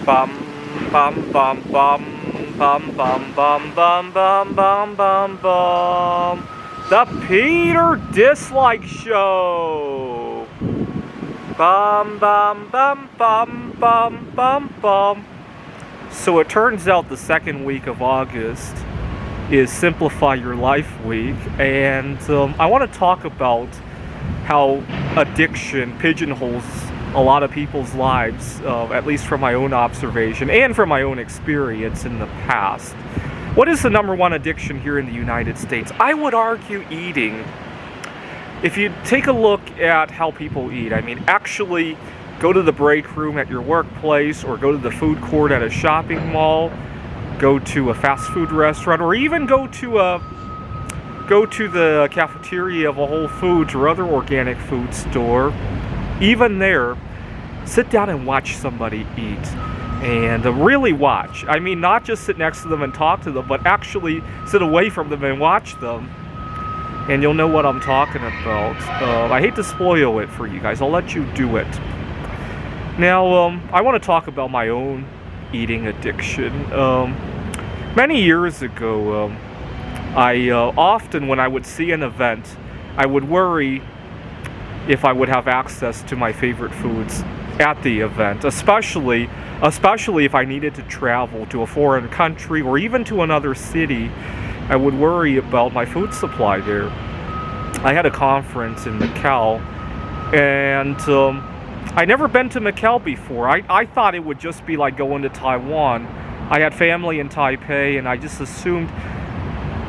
Bum bum bum bum bum bum bum bum bum bum bum bum. The Peter Dislike Show. Bum bum bum bum bum bum bum. So it turns out the second week of August is Simplify Your Life Week, and I want to talk about how addiction pigeonholes a lot of people's lives, at least from my own observation and from my own experience in the past. What is the number one addiction here in the United States? I would argue eating. If you take a look at how people eat, I mean, actually go to the break room at your workplace, or go to the food court at a shopping mall, go to a fast food restaurant, or even go to the cafeteria of a Whole Foods or other organic food store. Even there, sit down and watch somebody eat. And really watch. I mean, not just sit next to them and talk to them, but actually sit away from them and watch them. And you'll know what I'm talking about. I hate to spoil it for you guys. I'll let you do it. Now, I want to talk about my own eating addiction. Many years ago, I often, when I would see an event, I would worry if I would have access to my favorite foods at the event, especially if I needed to travel to a foreign country or even to another city. I would worry about my food supply there. I had a conference in Macau, and I'd never been to Macau before. I thought it would just be like going to Taiwan. I had family in Taipei, and I just assumed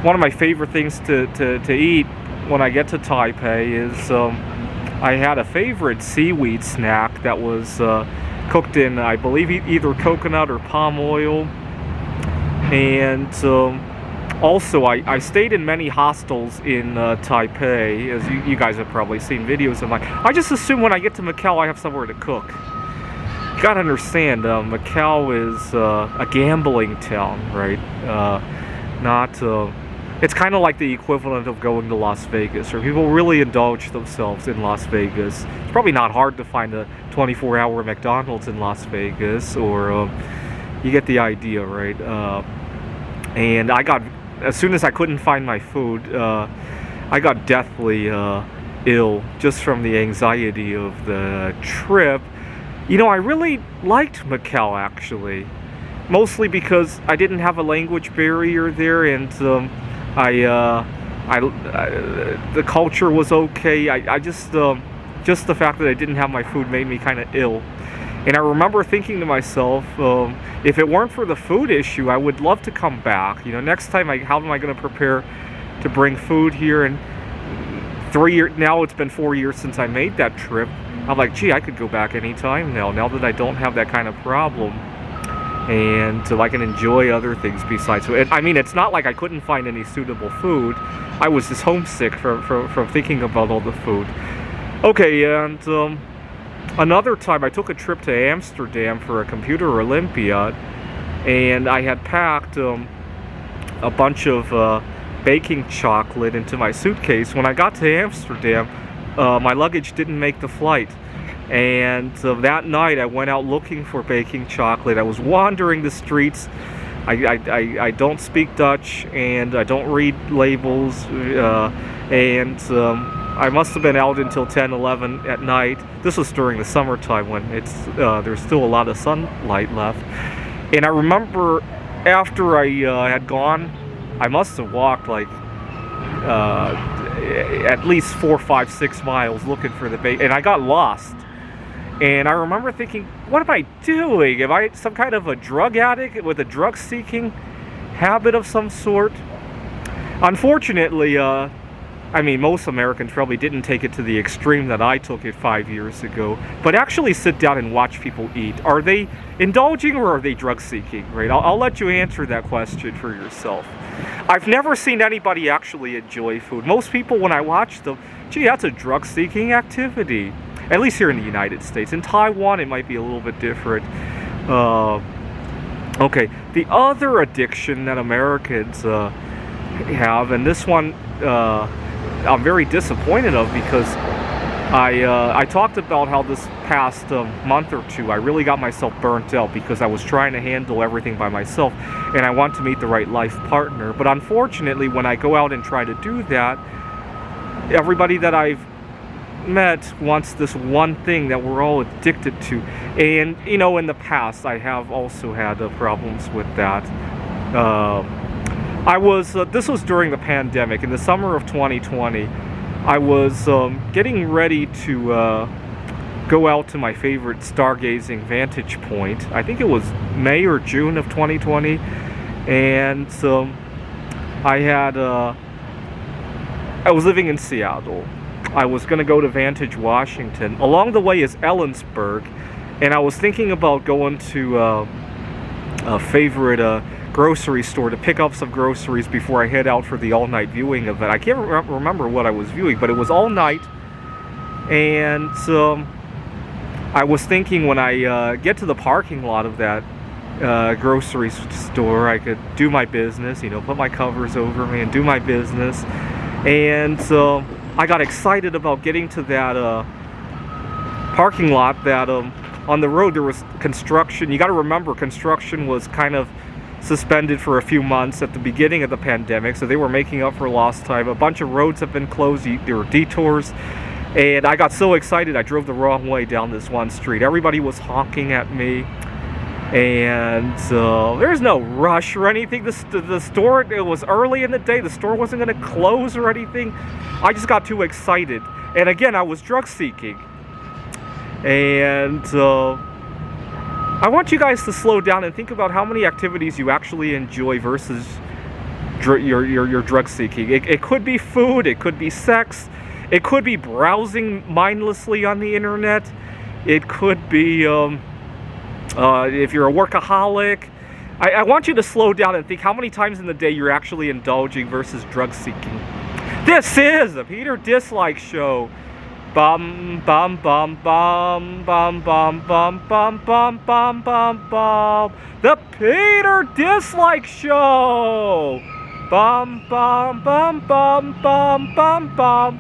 one of my favorite things to eat when I get to Taipei is I had a favorite seaweed snack that was cooked in, I believe, either coconut or palm oil. And also, I stayed in many hostels in Taipei, as you guys have probably seen videos of mine. I just assume when I get to Macau, I have somewhere to cook. You gotta understand, Macau is a gambling town, right? It's kind of like the equivalent of going to Las Vegas, where people really indulge themselves in Las Vegas. It's probably not hard to find a 24-hour McDonald's in Las Vegas, or you get the idea, right? And as soon as I couldn't find my food, I got deathly ill just from the anxiety of the trip. You know, I really liked Macau, actually, mostly because I didn't have a language barrier there, and the culture was okay. I just the fact that I didn't have my food made me kind of ill. And I remember thinking to myself, if it weren't for the food issue, I would love to come back. You know, next time, how am I going to prepare to bring food here? And now it's been 4 years since I made that trip. I'm like, gee, I could go back anytime now that I don't have that kind of problem. And so I can enjoy other things besides food. I mean, it's not like I couldn't find any suitable food. I was just homesick from thinking about all the food. Okay, and another time I took a trip to Amsterdam for a computer Olympiad, and I had packed a bunch of baking chocolate into my suitcase. When I got to Amsterdam, my luggage didn't make the flight. And that night I went out looking for baking chocolate. I was wandering the streets. I don't speak Dutch, and I don't read labels, and I must have been out until 10, 11 at night. This was during the summertime when there's still a lot of sunlight left. And I remember after I had gone, I must have walked like at least 4, 5, 6 miles looking for the bake, and I got lost. And I remember thinking, what am I doing? Am I some kind of a drug addict with a drug-seeking habit of some sort? Unfortunately, I mean, most Americans probably didn't take it to the extreme that I took it 5 years ago. But actually sit down and watch people eat. Are they indulging, or are they drug-seeking, right? I'll let you answer that question for yourself. I've never seen anybody actually enjoy food. Most people, when I watch them, gee, that's a drug-seeking activity. At least here in the United States. In Taiwan, it might be a little bit different. Okay, the other addiction that Americans have, and this one I'm very disappointed of, because I talked about how this past month or two I really got myself burnt out because I was trying to handle everything by myself, and I want to meet the right life partner. But unfortunately, when I go out and try to do that, everybody that I've met wants this one thing that we're all addicted to. And you know, in the past I have also had problems with that. This was during the pandemic in the summer of 2020. I was getting ready to go out to my favorite stargazing vantage point. I think it was May or June of 2020, and I was living in Seattle. I was going to go to Vantage, Washington. Along the way is Ellensburg, and I was thinking about going to a favorite grocery store to pick up some groceries before I head out for the all-night viewing event. I can't remember what I was viewing, but it was all night, and I was thinking when I get to the parking lot of that grocery store, I could do my business, you know, put my covers over me and do my business. And I got excited about getting to that parking lot that on the road there was construction. You got to remember, construction was kind of suspended for a few months at the beginning of the pandemic, so they were making up for lost time. A bunch of roads have been closed, there were detours, and I got so excited I drove the wrong way down this one street. Everybody was honking at me, and there's no rush or anything. The store, it was early in the day, the store wasn't going to close or anything. I just got too excited, and again, I was drug seeking, and I want you guys to slow down and think about how many activities you actually enjoy versus your drug seeking. It could be food, it could be sex, it could be browsing mindlessly on the internet, it could be if you're a workaholic. I want you to slow down and think how many times in the day you're actually indulging versus drug seeking. This is the Peter Dislike Show. Bum bum bum bum bum bum bum bum bum bum bum bum. The Peter Dislike Show. Bum bum bum bum bum bum bum.